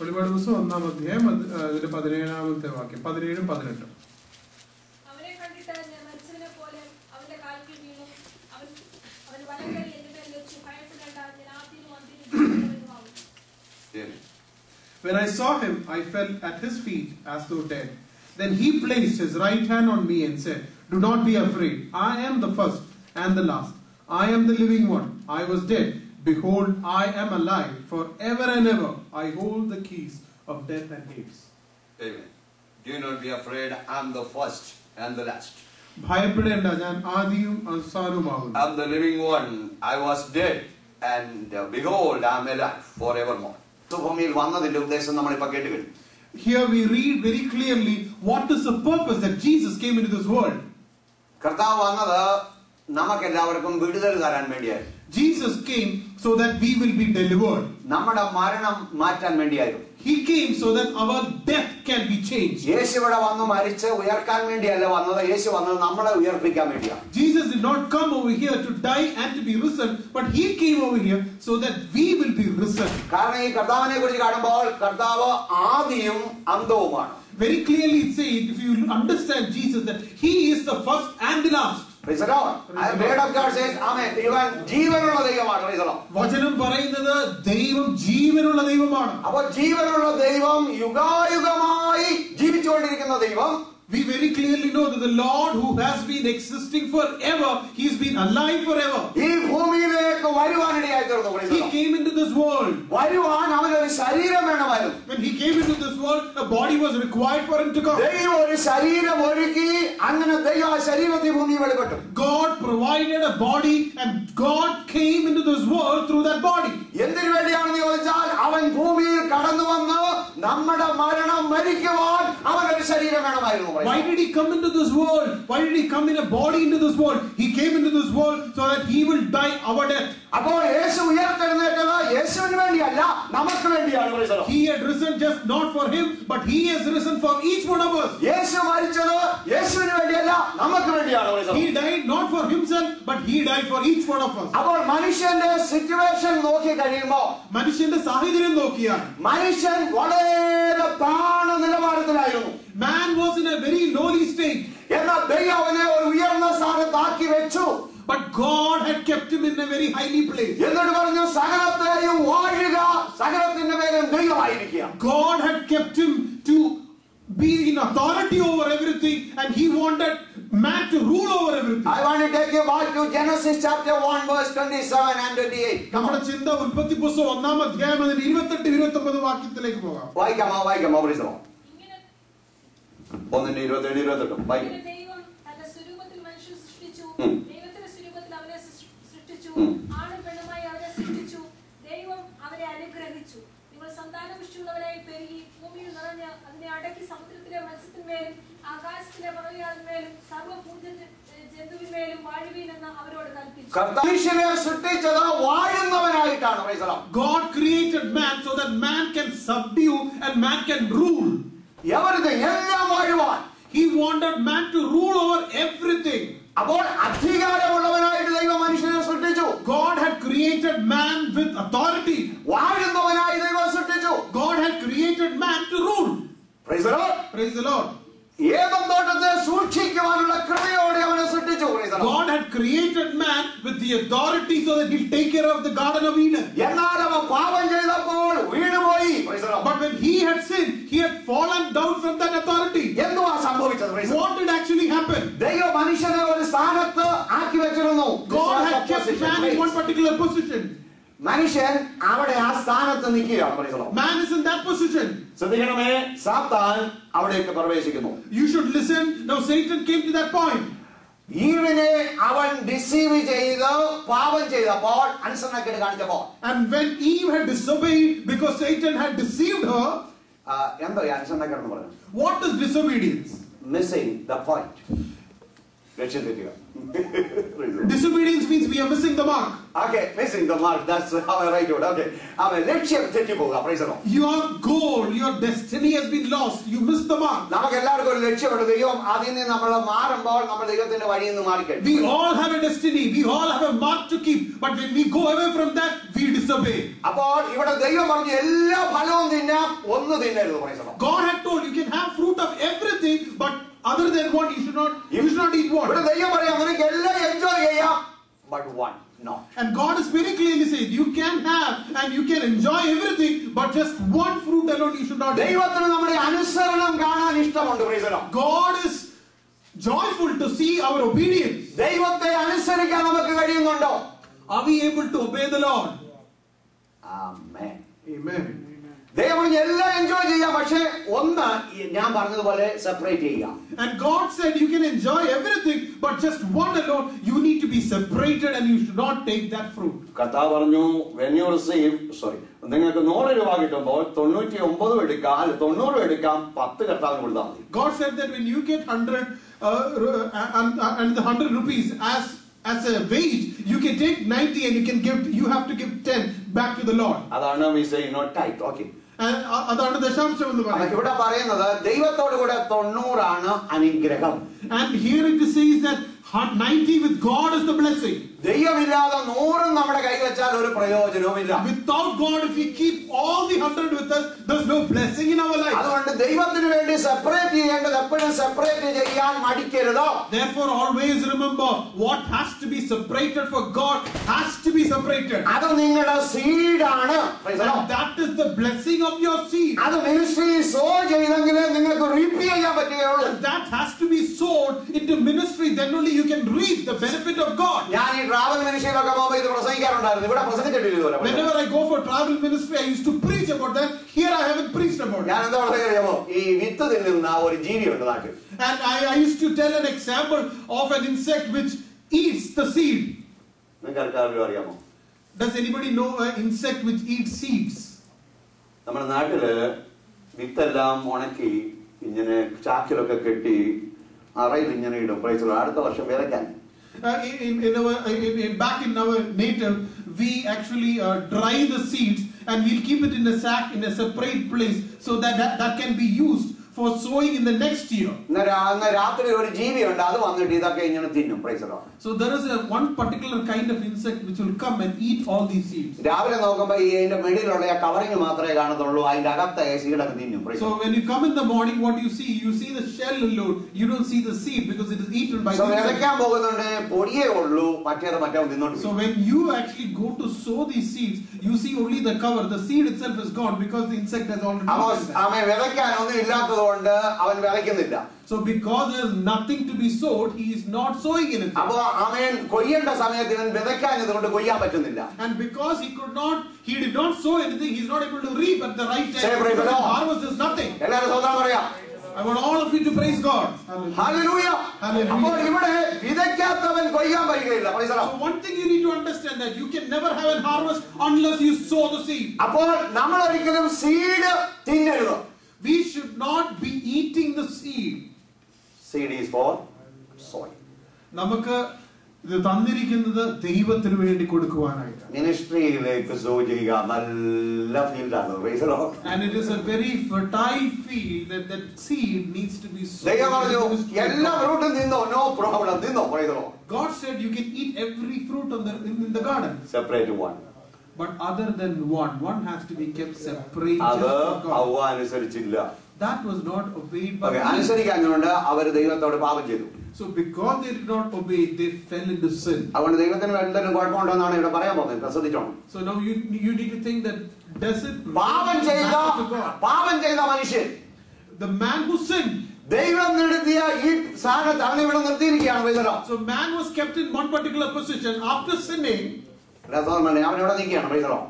വെളിപാട് പുസ്തകം 1-ാം അധ്യായം അതിന്റെ 17-ാമത്തെ വാക്യം 17-18. അവനെ കണ്ടിട്ട് ഞാൻ മരിച്ചവനെ പോലെ അവന്റെ കാൽക്കൽ വീണു. അവൻ വലങ്കൈ എന്റെ മേൽ വെച്ചു. ഭയപ്പെടേണ്ട, ഞാൻ ആദ്യവും അന്ത്യവും. When I saw him, I fell at his feet as though dead. Then he placed his right hand on me and said, "Do not be afraid. I am the first and the last. I am the living one. I was dead. Behold, I am alive forever and ever. I hold the keys of death and Hades." Amen. Do not be afraid. I am the first and the last. ഭയപ്പെടേണ്ട, ഞാൻ ആദിയും അവസാനവുമാകുന്നു. I am the living one. I was dead, and behold, I am alive forevermore. ഭൂമിയിൽ വന്നതിന്റെ ഉദ്ദേശം നമ്മൾ ഇപ്പോൾ കേട്ടു കഴിഞ്ഞു. Here we read very clearly what is the purpose that Jesus came into this world. കർത്താവ് വന്നത് നമുക്ക് എല്ലാവർക്കും വിടുതൽ തരാൻ വേണ്ടിയായിരുന്നു. Jesus came so that we will be delivered. നമ്മുടെ മരണം മാറ്റാൻ വേണ്ടിയായിരുന്നു. He came so that our death can be changed. യേശു ഇവിടെ വന്ന് മരിച്ച് ഉയർക്കാൻ വേണ്ടിയല്ല വന്നത്. യേശു വന്നത് നമ്മളെ ഉയർപ്പിക്കാൻ വേണ്ടിയാണ്. Jesus did not come over here to die and to be risen, but he came over here so that we will be risen. കാരണം ഈ കർത്താവിനെ കുറിച്ച് കാണുമ്പോൾ കർത്താവ് ആദിയും അന്തവുമാണ്. Very clearly it says, if you understand Jesus, that he is the first and the last. Praise the Lord. The word of God says, Amen. ഇവൻ ജീവനുള്ള ദൈവമാണ്. Praise the Lord. വചനം പറയുന്നത് ദൈവം ജീവനുള്ള ദൈവമാണ്. അപ്പോൾ ജീവനുള്ള ദൈവം യുഗായുഗമായി ജീവിച്ചുകൊണ്ടിരിക്കുന്ന ദൈവം. We very clearly know that the Lord who has been existing forever, he's been alive forever. ഈ ഭൂമിയിലേക്ക് വരുവാനിടയായി തീർന്നു. He came into this world. വരുവാൻ അവനൊരു ശരീരം വേണമായിരുന്നു. When he came into this world, a body was required for him to come. ദൈവം ഒരു ശരീരം ഒരുക്കി. അങ്ങനെ ദൈവം ആ ശരീരത്തിൽ ഭൂമിയിൽ വെളിപ്പെട്ടു. God provided a body and God came into this world through that body. എന്തിനു വേണ്ടിയാണെന്ന് ചോദിച്ചാൽ അവൻ ഭൂമിയിൽ കടന്നു വന്ന് നമ്മുടെ മരണം മരിക്കുവാൻ അവനൊരു ശരീരം വേണമായിരുന്നു. Why did he come into this world? Why did he come in a body into this world? He came into this world so that he will die our death. അപ്പോൾ യേശു ഉയർത്തെഴുന്നേറ്റത് യേശുവിന് വേണ്ടിയല്ല, നമുക്ക് വേണ്ടിയാണ്. He had risen just not for him, but he has risen for each one of us. യേശു മരിച്ചത് യേശുവിന് വേണ്ടിയല്ല, നമുക്ക് വേണ്ടിയാണ്. He died not for himself, but he died for each one of us. അപ്പോൾ മനുഷ്യന്റെ സിറ്റുവേഷൻ നോക്കി കഴിയുമ്പോൾ, മനുഷ്യന്റെ സാഹചര്യം നോക്കിയാൽ മനുഷ്യൻ വളരെ താണ നിലവാരത്തിലായിരുന്നു. Man was in a very lowly state. എന്നാൽ ദൈവം അവനെ ഒരു ഉയർന്ന സ്ഥാനത്താക്കി വെച്ചു. But God had kept him in a very highly place. എന്നിട്ട് പറഞ്ഞു, സകലത്തെയും വാഴുക, സകലത്തിന്റെ മേലും ദൈവമായിരിക്കുക. God had kept him to be in authority over everything, and he wanted man to rule over everything. I want to take you back to Genesis chapter 1 verse 27 and 28. നമ്മുടെ ചിന്ത ഉൽപ്പത്തി പുസ്തകം 1-ാം അധ്യായം 28-29 വാക്യത്തിലേക്ക് പോകാം. വായിക്കാമോ പ്രീസോ? 1:27-28 വായിക്കാം. ദൈവം തന്റെ സ്വരൂപത്തിൽ മനുഷ്യനെ സൃഷ്ടിച്ചു. ദൈവത്തിന്റെ സ്വരൂപത്തിൽ അവനെ സൃഷ്ടിച്ചു. ആണും പെണ്ണുമായി അവനെ സൃഷ്ടിച്ചു. ദൈവം അവനെ അനുഗ്രഹിച്ചു. നിങ്ങൾ സന്താനപുഷ്ടിയുള്ളവരായി പെരുകി ഭൂമിയിൽ നിറഞ്ഞ് അതിനെ അടക്കി സമുദ്രത്തിലെ മത്സ്യത്തിന്മേലും ആകാശത്തിലെ പറവയാതിന്മേലും സർവ്വഭൂജ ജന്തുവിന്മേലും വാഴുവീൻ എന്ന് അവരോട് കൽപ്പിച്ചു. മനുഷ്യനെ സൃഷ്ടിച്ചത് വാഴുന്നവനായിട്ടാണ്. God created man so that man can subdue and man can rule. Everything, എല്ലാം വാഴുവാൻ. He wanted man to rule over everything. അപ്പോൾ അധികാരമുള്ളവനായിട്ട് ദൈവം മനുഷ്യനെ സൃഷ്ടിച്ചു. God had created man with authority. വാഴുന്നവനായി ദൈവം സൃഷ്ടിച്ചു. God had created man to rule. Praise the Lord. Praise the Lord. Eden തോട്ടത്തെ സൂക്ഷിക്കുവാനുള്ള കൃപയോടെ അവനെ സൃഷ്ടിച്ചു. God had created man with the authority so that he'll take care of the Garden of Eden. എന്നാൽ അവൻ പാപം ചെയ്തപ്പോൾ വീണുപോയി. But when he had sinned, he had fallen down from that authority. എന്തുവാ സംഭവിച്ചത്? What did actually happen? ദൈവം മനുഷ്യനെ ഒരു സ്ഥാനത്ത് ആക്കി വെച്ചിരുന്നു. God had kept man in one particular position. മനുഷ്യൻ അവിടെ ആ സ്ഥാനത്ത് നിൽക്കുകയാണ്. Man is in that position. ശ്രദ്ധിക്കണമേ, സാത്താൻ അവിടേക്ക് പ്രവേശിക്കുന്നു. You should listen. Now Satan came to that point. ഈവിനെ അവൻ ഡിസീവ് ചെയ്ത് പാപം ചെയ്തപ്പോൾ, അനുസരണക്കേട് കാണിച്ചപ്പോൾ, and when Eve had disobeyed because Satan had deceived her, എന്താ അനുസരണക്കേട് എന്ന് പറയുന്നത്? what is disobedience? Missing the point. ലക്ഷ്യം തെറ്റുക. Disobedience means we are missing the mark. Okay, missing the mark. That's how I write it. Okay. ലക്ഷ്യം തെറ്റിപ്പോകുക. Praise the Lord. Your goal, your destiny has been lost. You missed the mark. നമുക്ക് എല്ലാവർക്കും ഒരു ലക്ഷ്യമുണ്ട്. ദൈവം അതിൽ നിന്ന് നമ്മൾ മാറുമ്പോൾ നമ്മൾ ദൈവത്തിന്റെ വഴിയിൽ നിന്ന് മാറിക്കഴിഞ്ഞു. We all have a destiny. We all have a mark to keep. But when we go away from that, we disobey. അപ്പോൾ ഇവിടെ ദൈവം പറഞ്ഞു എല്ലാ ഫലവും തിന്നാം, ഒന്ന് തിന്നരുത്. Praise the Lord. God had told you can have fruit of everything, but other than one you should not eat one. ഇവിടെ ദൈവം പറയാം നിനക്ക് എല്ലാം എൻജോയ് ചെയ്യാം, but one no. And God is very clearly saying you can have and you can enjoy everything, but just one fruit alone you should not eat. ദൈവത്തിന് നമ്മുടെ അനുസരണം കാണാൻ ഇഷ്ടമുണ്ട്. Praise the Lord. God is joyful to see our obedience. ദൈവത്തെ അനുസരിക്കാൻ നമുക്ക് കഴിയുന്നുണ്ടോ? Are we able to obey the Lord? Amen. Amen. ദൈവം എല്ലാം എൻജോയ് ചെയ്യാം, പക്ഷെ ഒന്ന് ഞാൻ പറഞ്ഞതുപോലെ സെപ്പറേറ്റ് ചെയ്യാം. And God said you can enjoy everything, but just one alone you need to be separated and you should not take that fruit. കർത്താവ് പറഞ്ഞു when you receive നിങ്ങൾക്ക് 100 രൂപ കിട്ടുമ്പോൾ 99 എടുക്കാം, 90 എടുക്കാം, 10 കർത്താവിന് കൊടുത്താൽ മതി. God said that when you get 100 and the 100 rupees as a wage, you can take 90 and you have to give 10 back to the Lord. അതാണ് we say not tithe. Okay. അതാണ് ദശാംശം എന്ന് പറയുന്നത്. ഇവിടെ പറയുന്നത് ദൈവത്തോട് കൂടെ 90 ആണ് അനുഗ്രഹം. And here it says that 90 with God is the blessing. ദൈവമില്ലാതെ 100 നമ്മുടെ കൈ വെച്ചാൽ ഒരു പ്രയോജനവുമില്ല. Without God, if we keep all the 100 with us, there's no blessing in our life. അതുകൊണ്ട് ദൈവത്തിന് വേണ്ടി സെപ്പറേറ്റ് ചെയ്യേണ്ടത് എപ്പോഴും സെപ്പറേറ്റ് ചെയ്യാൻ മടിക്കരുത്. Therefore, always remember what has to be separated for God has to be separated. അത് നിങ്ങളുടെ സീഡാണ്. And that is the blessing of your seed. അത് ministry so ചെയ്തെങ്കിലേ നിങ്ങൾക്ക് റീപ്പ് ചെയ്യാൻ പറ്റുകയുള്ളൂ. And that has to be sowed into ministry, then only you can reap the benefit of God. ഞാൻ ഈ travel മിനിസ്ട്രിയിലൊക്കെ പോകുമ്പോൾ ഇത് പ്രസംഗിക്കാറുണ്ടായിരുന്നു. ഇവിടെ പ്രസംഗിച്ചിട്ടില്ല ഇതുവരെ. Whenever I go for travel ministry, I used to preach about that. Here I haven't preached about ഞാൻ it. എന്താ പറയുക, ഈ വിത്ത് തിന്നുന്ന ഒരു ജീവിയുണ്ട് നാട്ടിൽ. And I used to tell an example of an insect which eats the seed. നിങ്ങൾക്ക് ആർക്കാരും അറിയാമോ? Does anybody know an insect which eats seeds? നമ്മുടെ നാട്ടില് വിത്തെല്ലാം ഉണക്കി ഇങ്ങനെ ചാക്കിലൊക്കെ കെട്ടി അറയിൽ ഇങ്ങനെ ഇടും. പ്രൈസ് അടുത്ത വർഷം വിതയ്ക്കാൻ. Back in our native, we actually dry the seeds and we'll keep it in a sack in a separate place so that can be used for sowing in the next year. രാത്രി ഒരു ജീവിയുണ്ട്, അത് വന്നിട്ട് ഇതൊക്കെ ഇങ്ങനെ തിന്നും. Praise the Lord. So there is one particular kind of insect which will come and eat all these seeds. രാവിലെ നോക്കുമ്പോൾ ഇതിന്റെ മിഡിലുള്ള ആ കവറിംഗ് മാത്രമേ കാണത്തുള്ളൂ, അതിന്റെ അകത്തെ സീഡൊക്കെ തിന്നും. So when you come in the morning, what you see the shell alone. You don't see the seed because it is eaten by the insect. വിതയ്ക്കാൻ പോകുന്നുണ്ട് പൊടിയേ ഉള്ളൂ, മറ്റേ തിന്നോണ്ട്. So when you actually go to sow these seeds, you see only the cover. The seed itself is gone because the insect has already eaten it. അവൻ വിതയ്ക്കാനൊന്നും ഇല്ലാത്തതുകൊണ്ട് അവൻ വിതയ്ക്കുന്നില്ല. So because there is nothing to be sowed, he is not sowing anything. അപ്പോൾ അവൻ കൊയ്യേണ്ട സമയത്ത് ഇവൻ വിതയ്ക്കാഞ്ഞതുകൊണ്ട് കൊയ്യാൻ പറ്റുന്നില്ല. And because he did not sow anything, he is not able to reap at the right time. Say praise the Lord. Harvest is nothing. എല്ലാവരും സ്വന്തം പറയാം. I want all of you to praise God. Hallelujah. അപ്പോൾ ഇവിടെ വിതയ്ക്കാത്തവൻ കൊയ്യാൻ വരികയില്ല. Praise the Lord. So one thing you need to understand that you can never have a harvest unless you sow the seed. അപ്പോൾ നമ്മൾ ഒരിക്കലും seed തിന്നരുത്. We should not be eating the seed. Seed is for soil. നമുക്ക് ഇത് തന്നിരിക്കുന്നത് ദൈവത്തിന് വേണ്ടി കൊടുക്കുവാനായിട്ട്. മിനിസ്ട്രിയിലേക്ക് so ചെയ്യുക നല്ല ഫീൽഡാണ്. Praise the Lord. And it is a very fertile field that seed needs to be sown. ദൈവം പറഞ്ഞു എല്ലാ ഫ്രൂട്ടും തിന്നോ, നോ പ്രോബ്ലം, തിന്നോ. Praise the Lord. God said you can eat every fruit in the garden. Separate one. But other than one has to be kept separate. അത് ഹവ്വ അനുസരിച്ചില്ല. That was not obeyed by Eve. അനുസരിക്കാഞ്ഞുകൊണ്ട് അവർ ദൈവത്തോട് പാപം ചെയ്തു. So because they did not obey, they fell into sin. അതുകൊണ്ട് ദൈവത്തിന് എന്തെങ്കിലും കുഴപ്പമുണ്ടോന്നാണ് ഇവിടെ പറയാൻ പോകുന്നത്. ശ്രദ്ധിച്ചോണം. So now you need to think that does it പാപം ചെയ്ത മനുഷ്യൻ, the man who sinned, ദൈവം നിർത്തിയ ഈ സ്ഥാനത്ത് അവനെ ഇവിടെ നിർത്തിയിരിക്കുകയാണ്. So man was kept in one particular position after sinning. അവനവിടെ നിൽക്കുകയാണ്.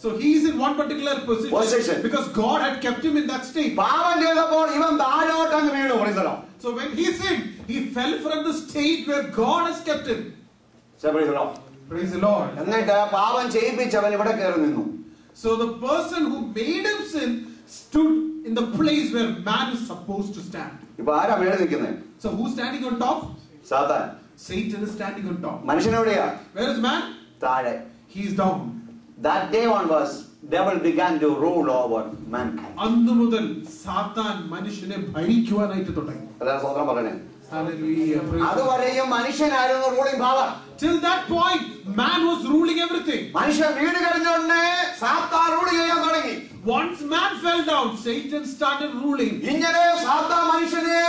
So he is in one particular position because God had kept him in that state. പാപം ചെയ്തപ്പോൾ ഇവൻ താഴോട്ടങ്ങ് വീണു. So when he sinned, he fell from the state where God has kept him. Praise the Lord. എന്നിട്ട് പാപം ചെയ്യിപ്പിച്ചവൻ ഇവിടെ കയറി നിന്നു. So the person who made him sin stood in the place where man is supposed to stand. ഇപ്പൊ ആരാ മേളിൽ നിൽക്കുന്നത്? So who's standing on top? സാത്താൻ. Satan is standing on top. മനുഷ്യൻ എവിടെയാ? Where is man? താഴെ. He is down. That day onwards, devil began to rule over mankind. അന്ന് മുതൽ സാത്താൻ മനുഷ്യനെ ഭരിക്കുവാനായിട്ട് തുടങ്ങി. എല്ലാവരും സ്വന്തം പറയണേ. Hallelujah. Praise God. അതുവരെയും മനുഷ്യനായിരുന്നു ruling power. Till that point, man was ruling everything. മനുഷ്യൻ വീട് കഴിഞ്ഞോണ്ട് സാത്താൻ റൂൾ ചെയ്യാൻ തുടങ്ങി. Once man fell down, Satan started ruling. ഇങ്ങനെ സാത്താൻ മനുഷ്യനെ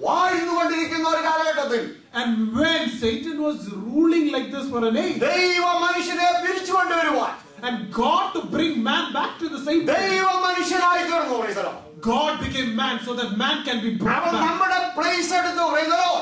വാഴ്ന്നുകൊണ്ടിരിക്കുന്ന ഒരു കാലഘട്ടത്തിൽ, And when Satan was ruling like this for an age, ദൈവം മനുഷ്യനെ പിരിച്ചു കൊണ്ടുവരുവാൻ, and God to bring man back to the same place, ദൈവം മനുഷ്യനായി തീർന്നു. God became man so that man can be brought അവൻ back. നമ്മുടെ പ്ലേസ് എടുത്തു.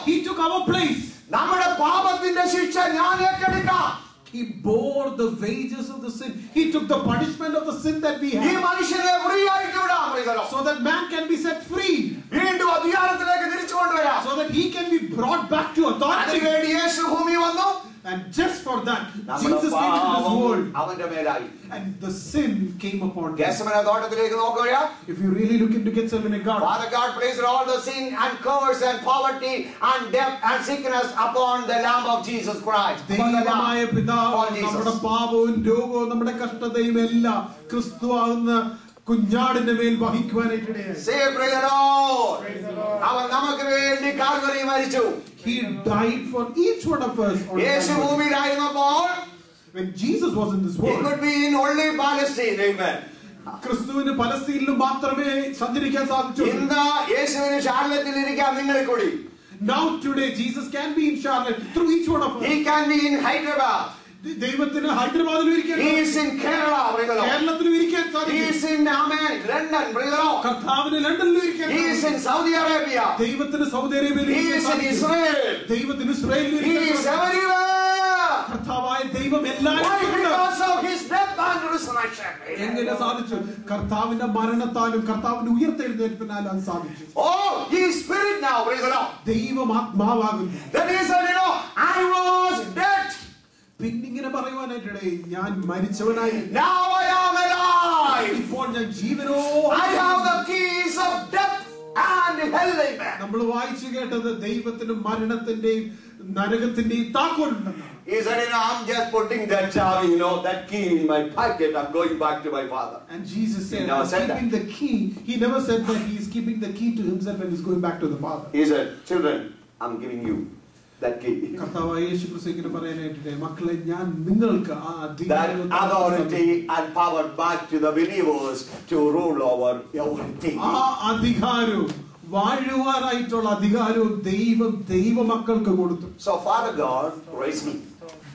He took our place. നമ്മുടെ പാപത്തിന്റെ ശിക്ഷ ഞാൻ ഏറ്റെടുക്കാം. He bore the wages of the sin. He took the punishment of the sin that we ഈ have, മനുഷ്യനെ free ആയിട്ട് വിടാം. so that man can be set free, വീണ്ടും അധികാരത്തിലേക്ക് തിരിച്ചു കൊണ്ടുവരാം. so that he can be brought back to authority. അതിനുവേണ്ടി യേശു ഭൂമി വന്നു. And just for that, നമ്മുടെ Jesus came into this പാപം world, അവന്റെ മേലായി. and the sin came upon him. ഗെത്സമനെ തോട്ടത്തിലേക്ക് നോക്കുക. If you really look into Gethsemane garden, Father God placed all the sin and curse and poverty and death and sickness upon the Lamb of Jesus Christ. ദൈവമായ പിതാവ് Upon Jesus. നമ്മുടെ പാപവും രോഗവും നമ്മുടെ കഷ്ടതയും എല്ലാം ക്രിസ്തു ആകുന്ന കുഞ്ഞാടിന്റെ മേൽ വഹിക്കുവാനായിട്ടിടയായി. Say praise the Lord. അവൻ നമുക്ക് വേണ്ടി കാൽവരിയിൽ മരിച്ചു. He died for each one of us. on Yeshu Calvary. ഭൂമിയിലായിരുന്നപ്പോൾ When Jesus was in this he world, could be in only Palestine. Amen. ക്രിസ്തുവിന് പലസ്തീനിലും മാത്രമേ സഞ്ചരിക്കാൻ സാധിച്ചുള്ളൂ. ഇന്ന് യേശുവിന് ഷാർലറ്റിൽ ഇരിക്കാം നിങ്ങളിൽ കൂടി. Now today Jesus can be in Charlotte through each one of us. He can be in Hyderabad. ദൈവത്തിന് ഹൈദരാബാദിലും ഇരിക്കാൻ He സാധിക്കും. is in Kerala. Praise the Lord. കേരളത്തിലും ഇരിക്കാൻ He സാധിക്കും. is in London. Praise the Lord. കർത്താവിന് ലണ്ടനിലും ഇരിക്കാൻ He is സാധിക്കും. in Saudi Arabia. ദൈവത്തിന് സൗദി അറേബ്യയിലും He ഇരിക്കാൻ is in സാധിക്കും. Israel. ദൈവത്തിന് ഇസ്രായേലിലും He ഇരിക്കാൻ is സാധിക്കും. everywhere. കർത്താവായ ദൈവം Why? എല്ലായിടത്തും ഉണ്ട്. Because of his death and resurrection. എങ്ങനെ സാധിച്ചു? കർത്താവിന്റെ മരണത്താലും കർത്താവിന്റെ ഉയർത്തെഴുന്നേൽപ്പിനാലും അത് സാധിച്ചു. Oh, he is spirit now. Praise the Lord. ദൈവം ആത്മാവാകുന്നു. Then he said, I was dead. പിന്നിങ്ങനെ പറയുവാനായിട്ടിടേ, ഞാൻ മരിച്ചവനായി, Now I am alive. ഇപ്പോൾ ഞാൻ ജീവനോ. I have the keys of death and hell. Amen. നമ്മൾ വായിച്ചു കേട്ടത് ദൈവത്തിനും മരണത്തിന്റെയും നരകത്തിന്റെയും താക്കോലുണ്ടെന്നാണ്. He said, I'm just putting that chavi, that key in my pocket. I'm going back to my Father. And Jesus said, He never said keeping the key. He never said that he is keeping the key to himself and is going back to the Father. He said, children, I'm giving you that key. കർത്താവായ യേശു ക്രിസ്തു ഇങ്ങനെ പറയാനായിട്ടില്ലേ, മക്കളെ ഞാൻ നിങ്ങൾക്ക് ആ That authority and power back to the believers to rule over everything. ആ അധികാരവും വാഴുവാനായിട്ടുള്ള അധികാരവും ദൈവമക്കൾക്ക് കൊടുത്തു. So Father God raised me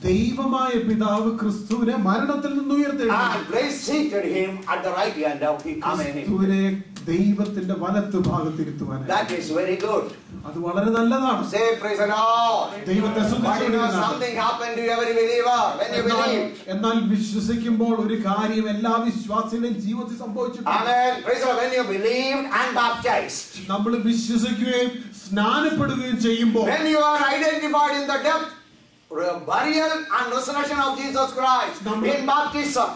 ദൈവമായ പിതാവ് ക്രിസ്തുവിനെ മരണത്തിൽ നിന്ന് ഉയർത്തെഴുന്നേൽപ്പിച്ചു. and placed seated him at the right hand of his. Amen. ക്രിസ്തുവിനെ ദൈവത്തിന്റെ വലത്ത് ഭാഗത്തിരുത്തുവാനായി. That is very good. അത് വളരെ നല്ലതാണ്. Say praise the Lord. ദൈവത്തെ സ്തുതിച്ചുകൊണ്ടിരുന്നാണ്. Something happened to every believer when you believe. എന്നാൽ വിശ്വസിക്കുമ്പോൾ ഒരു കാര്യം എല്ലാ വിശ്വാസികളുടെയും ജീവിതത്തിൽ സംഭവിച്ചിട്ടുണ്ട്. Amen. Praise the Lord. When you believed and baptized. നമ്മൾ വിശ്വസിക്കുകയും സ്നാനപ്പെടുകയും ചെയ്യുമ്പോൾ, When you are identified in the death, burial and resurrection of Jesus Christ in baptism.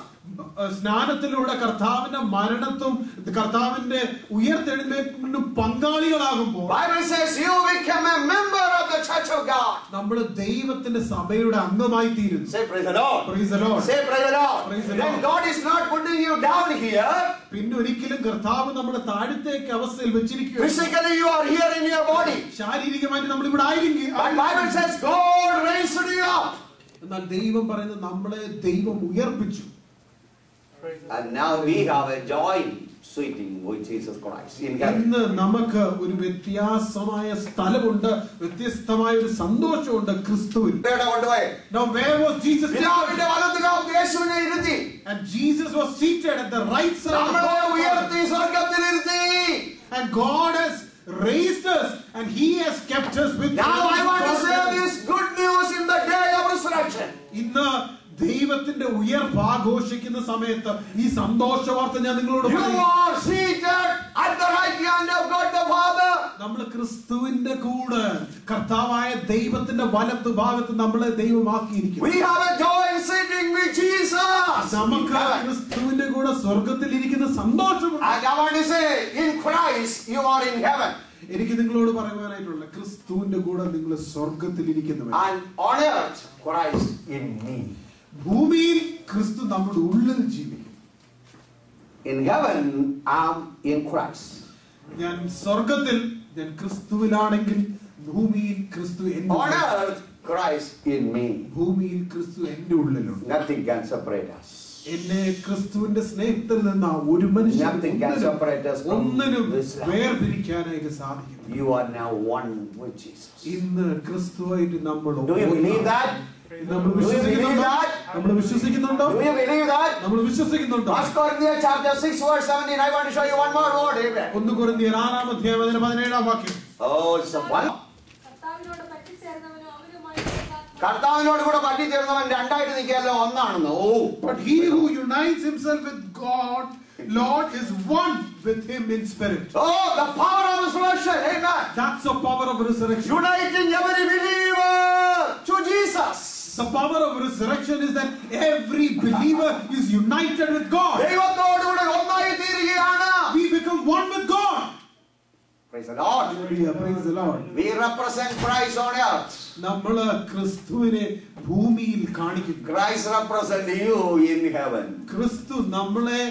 സ്നാനത്തിലൂടെ കർത്താവിന്റെ മരണത്തും കർത്താവിന്റെ ഉയർത്തെഴുന്നേൽപ്പിനും പങ്കാളികളാകുമ്പോൾ, Bible says you become a member of the church of God. നമ്മൾ ദൈവത്തിന്റെ സഭയുടെ അംഗമായി തീരുന്നു. Say praise the Lord. Praise the Lord. Say praise the Lord. Praise the Then Lord. God is not putting you down here. പിന്നെ ഒരിക്കലും കർത്താവ് നമ്മുടെ താഴത്തേക്ക് അവസ്ഥയിൽ വെച്ചിരിക്കുക. Physically you are here in your body. ശാരീരികമായിട്ട് നമ്മൾ ഇവിടെ ആയിരിക്കും. But Bible says God raised you up. എന്നാൽ ദൈവം പറയുന്നത് നമ്മളെ ദൈവം ഉയർപ്പിച്ചു. And now we have a joint sitting with Jesus Christ in heaven. ഇന്ന് നമുക്ക് ഒരു വ്യത്യാസമായ സ്ഥലമുണ്ട്, വ്യത്യസ്തമായ ഒരു സന്തോഷമുണ്ട് ക്രിസ്തുവിൽ. Now where was Jesus? And Jesus was seated at the right side of God. And God has raised us and He has kept us with. Now I want to say this good news in the day of resurrection. ഇന്ന് ദൈവത്തിന്റെ ഉയർപ്പ് ആഘോഷിക്കുന്ന സമയത്ത് ഈ സന്തോഷ വാർത്ത ഞാൻ നിങ്ങളോട് You are seated at the right hand of God the Father. നമ്മൾ ക്രിസ്തുവിന്റെ കൂടെ കർത്താവായ ദൈവത്തിന്റെ വലത്ത് ഭാഗത്ത് നമ്മളെ ദൈവമാക്കിയിരിക്കുന്നു. We have a joint sitting with Jesus. നമുക്ക് ക്രിസ്തുവിന്റെ കൂടെ സ്വർഗ്ഗത്തിൽ ഇരിക്കുന്ന സന്തോഷമുണ്ട്. And I want to say, in Christ you are in heaven. എനിക്ക് നിങ്ങളോട് പറയുവാനായിട്ടുള്ള, ക്രിസ്തുവിന്റെ കൂടെ നിങ്ങൾ സ്വർഗ്ഗത്തിൽ ഇരിക്കുന്നവർ. And on earth Christ in me. ഭൂമിയിൽ ക്രിസ്തു നമ്മുടെ ഉള്ളിൽ ജീവിക്കും. In heaven I am in Christ. ഞാൻ സ്വർഗ്ഗത്തിൽ ഞാൻ ക്രിസ്തുവിലാണെങ്കിൽ ഭൂമിയിൽ ക്രിസ്തു എന്റെ On ഉള്ളിൽ. earth, Christ in me. ഭൂമിയിൽ ക്രിസ്തു എന്റെ ഉള്ളിലുണ്ട്. Nothing can separate us. എന്നെ ക്രിസ്തുവിന്റെ സ്നേഹത്തിൽ നിന്ന് ഒരു Nothing can separate us from ഒന്നിനും this love. വേർപിരിക്കാനായിട്ട് സാധിക്കും. You are now one with Jesus. ഇന്ന് ക്രിസ്തുവായിട്ട് നമ്മൾ Do you believe that? നമ്മൾ Do you believe വിശ്വസിക്കുന്നുണ്ടോ? that? നമ്മൾ വിശ്വസിക്കുന്നുണ്ടോ? Do you believe that? നമ്മൾ വിശ്വസിക്കുന്നുണ്ടോ? 1 Corinthians chapter 6 verse 17. I want to show you one more word. Amen. 1 കൊരിന്ത്യർ 6-17 വാക്യം. Oh, it's a one. കർത്താവിനോട് പറ്റിച്ചേർന്നവനും അവനുമായി കർത്താവിനോട് കൂടെ പറ്റിച്ചേർന്നവൻ രണ്ടായിട്ട് നിൽക്കുകയല്ല, ഒന്നാണെന്ന്. Oh, But he who unites himself with God, Lord, is one with him in spirit. oh, the power of resurrection. Amen. That's the power of resurrection. Uniting every believer to Jesus. The power of resurrection is that every believer is united with God. ദൈവത്തോടുകൂടെ ഒന്നായി തീരുകയാണ്. We become one with God. Praise the Lord. Hallelujah. Praise the Lord. We represent Christ on earth. നമ്മള് ക്രിസ്തുവിനെ ഭൂമിയിൽ കാണിക്കുന്നു. Christ represents you in heaven. ക്രിസ്തു നമ്മളെ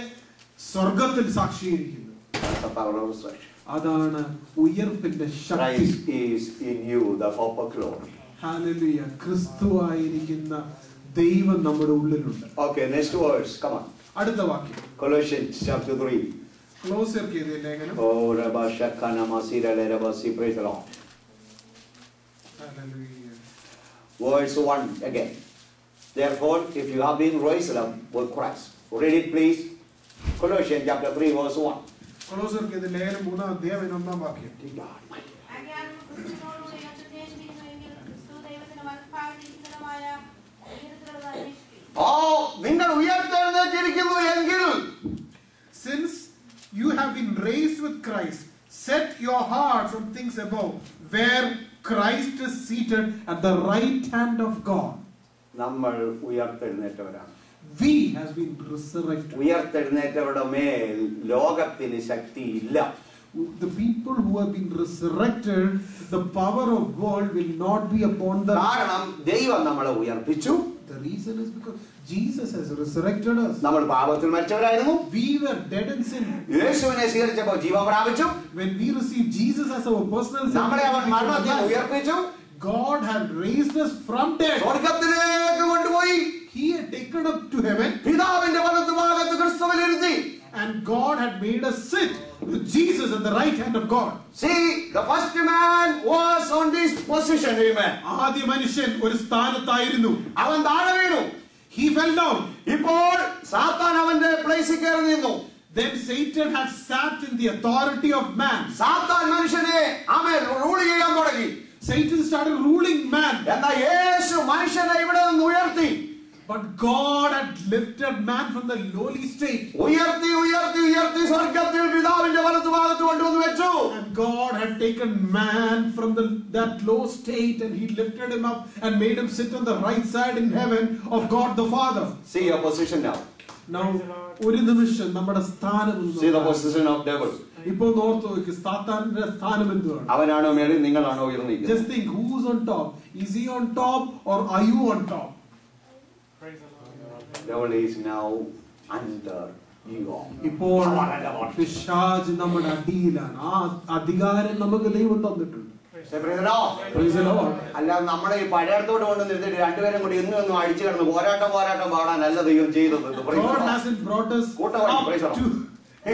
സ്വർഗത്തിൽ സാക്ഷീകരിക്കുന്നു. That's the power of resurrection. അതാണ് ഉയർപ്പിന്റെ ശക്തി. Christ is in you, the hope of glory. Hallelujah. ക്രിസ്തുവായിരിക്കുന്ന ദൈവം നമ്മുടെ ഉള്ളിലുണ്ട്. Okay, next verse. Come on. അടുത്ത വാക്യം Colossians chapter 3. ക്ലോസർക്ക് എഴുതിയ ലേഖനം. Oh, Rabba Shakana Masira Lerabasi. Praise the Lord. Hallelujah. Verse 1 again. Therefore, if you have been raised up with Christ. Read it, please. Colossians chapter 3, verse 1. ക്ലോസർക്ക് എഴുതിയ ലേഖനം 3-1 വാക്യം. Oh, നിങ്ങൾ ഉയർത്തെഴുന്നേറ്റിരിക്കുന്നു എങ്കിൽ Since you have been raised with Christ, set your hearts on things above, where Christ is seated at the right hand of God. നമ്മൾ ഉയർത്തെഴുന്നേറ്റവരാണ്. We has been resurrected. ഉയർത്തെഴുന്നേറ്റവരുടെ മേൽ ലോകത്തിന് ശക്തിയില്ല. The people who have been resurrected, the power of world will not be upon them. കാരണം ദൈവം നമ്മളെ ഉയർപ്പിച്ചു. The reason is because Jesus has resurrected us. നമ്മൾ പാപത്തിൽ മരിച്ചവരായിരുന്നു. We were dead in sin. യേശുവിനെ സ്വീകരിച്ചപ്പോൾ ജീവൻ പ്രാപിച്ചു. When we received Jesus as our personal നമ്മളെ അവൻ മരണത്തിൽ Savior, ഉയർപ്പിച്ചു. God had raised us from death. സ്വർഗ്ഗത്തിലേക്ക് കൊണ്ടുപോയി He had taken up to heaven, പിതാവിന്റെ വലതുഭാഗത്ത് ക്രിസ്തുവിൽ ഇരുത്തി. and God had made us sit with Jesus at the right hand of God. See, the first man was on this position. Amen. ആദ്യ മനുഷ്യൻ ഒരു സ്ഥാനത്തായിരുന്നു. അവൻ താഴെ വീണു. He fell down. ഇപ്പോൾ സാത്താൻ അവന്റെ പ്ലേസിൽ കയറി നിന്നു. Then Satan had sat in the authority of man. സാത്താൻ മനുഷ്യനെ അവൻ റൂൾ ചെയ്യാൻ തുടങ്ങി. Satan started ruling man. എന്നാൽ യേശു മനുഷ്യനെ ഇവിടെ നിന്ന് ഉയർത്തി. But God had lifted man from the lowly state. ഉയർത്തി ഉയർത്തി ഉയർത്തി സ്വർഗ്ഗത്തിൽ പിതാവിന്റെ വലതുഭാഗത്ത് കൊണ്ടുവന്ന് വെച്ചു. And God had taken man from that low state, and He lifted him up and made him sit on the right side in heaven of God the Father. See your position now. Now, ഒരു നിമിഷം നമ്മുടെ സ്ഥാനം ഒന്ന് See the നോക്കാം. position of devil. ഇപ്പോൾ ഓർത്ത് നോക്ക്, സാത്താന്റെ സ്ഥാനം എന്തുവാണ്? അവനാണോ മേളിൽ, നിങ്ങളാണോ ഉയർന്നിരിക്കുന്നത്? Just think, who's on top? Is he on top or are you on top? Devil is now under you. ഇപ്പോൾ പിശാച് നമ്മുടെ അടിയിലാണ്. ആ അധികാരം നമുക്ക് ദൈവം തന്നിട്ടുണ്ട്. Say praise the Lord. Praise the Lord. അല്ലാതെ നമ്മുടെ ഈ പഴയത്തോട് കൊണ്ട് നിർത്തിയിട്ട് രണ്ടുപേരും കൂടി ഇന്നും അടിച്ചു കിടന്ന് പോരാട്ടം പാടാനല്ല ദൈവം ചെയ്തത്. God hasn't brought us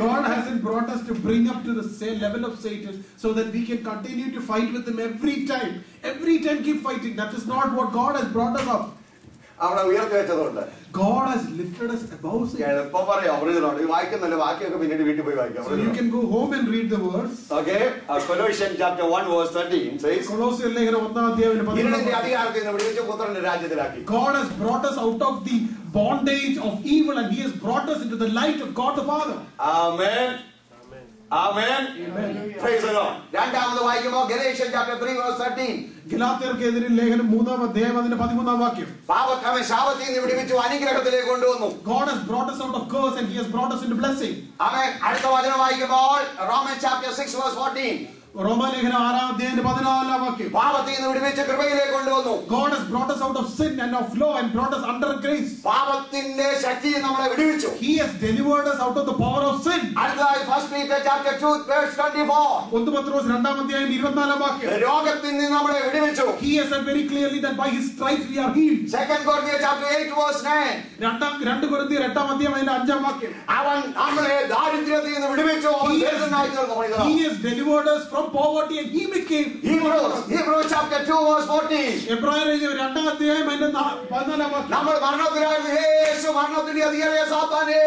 God hasn't brought us to bring up to the same level of Satan so that we can continue to fight with him every time. Every time keep fighting. That is not what God has brought us up. അവിടെ ഉയർത്തി വെച്ചതുകൊണ്ട് God has lifted us above Satan. എളുപ്പം പറയാം. വായിക്കുന്നില്ല, ബാക്കിയൊക്കെ പിന്നീട് വീട്ടിൽ പോയി വായിക്കാം. So you can go home and read the verse. Okay, Colossians chapter 1 verse 13 says, കൊലോസ്യർ ലേഖനം 1-13 ഇരുളിന്റെ അധികാരത്തിൽ നിന്ന് വിടുവിച്ച് പുത്രന്റെ രാജ്യത്തിലാക്കി. God has brought us out of the bondage of evil, and He has brought us into the light of God the Father. Amen. Amen. Praise the Lord. രണ്ടാമത് വായിക്കുമ്പോൾ Galatians chapter 3 verse 13. ഗലാത്യർക്കെതിരെ ലേഖനം 3-13 വാക്യം. പാപക്കവൻ ശാപത്തിൽ നിന്ന് വിടുവിച്ചു അനുഗ്രഹത്തിലേക്ക് കൊണ്ടുവന്നു. God has brought us out of curse and He has brought us into blessing. ആമേൻ. അടുത്ത വചനം വായിക്കുമ്പോൾ Romans chapter 6 verse 14. റോമാലേഖനം 6-ാം അധ്യായം 14-ാം വാക്യം. പാപത്തിൽ നിന്ന് വിടുവിച്ച് കൃപയിലേക്ക് കൊണ്ടുവന്നു. God has brought us out of sin and of law and brought us under grace. പാപത്തിന്റെ ശക്തി നമ്മളെ വിടുവിച്ചു. He has delivered us out of the power of sin. അടുത്തതായി 1 Peter chapter 2 verse 24. 1 പത്രോസ് 2-ാം അധ്യായം 24-ാം വാക്യം. രോഗത്തിൽ നിന്ന് നമ്മളെ വിടുവിച്ചു. He has said very clearly that by his stripes we are healed. 2 Corinthians chapter 8 verse 9. 2 കൊരിന്ത്യർ 8-ാം അധ്യായം അതിന്റെ 5-ാം വാക്യം. അവൻ നമ്മളെ ദാരിദ്ര്യത്തിൽ നിന്ന് വിടുവിച്ചു. He has delivered us from poverty and he became Hebrews chapter 2 verse 14. എബ്രായർ 2-ാം അധ്യായം അതിന്റെ 14-ാം വാക്യം. നമ്മൾ മരണത്തിലായിരുന്നു. യേശു മരണത്തിന്റെ അധികാരിയായ സാത്താനെ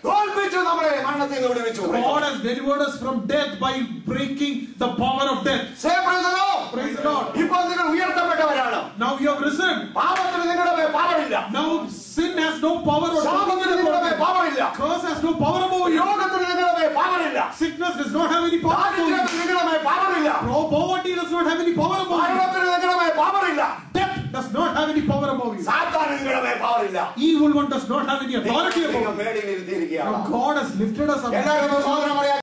തോൽപ്പിച്ചു നമ്മളെ മരണത്തിൽ നിന്ന് വിടുവിച്ചു. God has delivered us from death by breaking the power of death. Say praise the Lord. Praise the Lord. ഇപ്പോൾ നിങ്ങൾ ഉയർത്തപ്പെട്ടവരാണ്. Now you have risen. പാപത്തിന് നിങ്ങളുടെ മേൽ പവറില്ല. Now sin has no power over you. ശാപത്തിന് നിങ്ങളുടെ മേൽ പവറില്ല. Curse has no power over you. രോഗത്തിന് നിങ്ങളുടെ മേൽ പവറില്ല. Sickness does not have any power over you. ദാരിദ്ര്യത്തിന് നിങ്ങളുടെ മേൽ പവറില്ല. Poverty does not have any power over you. മരണത്തിന് നിങ്ങളുടെ മേൽ പവറില്ല. Death does not have any power over you. സാത്താന് നിങ്ങളുടെ മേൽ പവറില്ല. Evil one does not have any authority over you. മേടിയിൽ ഇരുത്തിയിരിക്കുകയാണ്. Now God has lifted us up. എല്ലാവരും സഹോദരന്മാരെ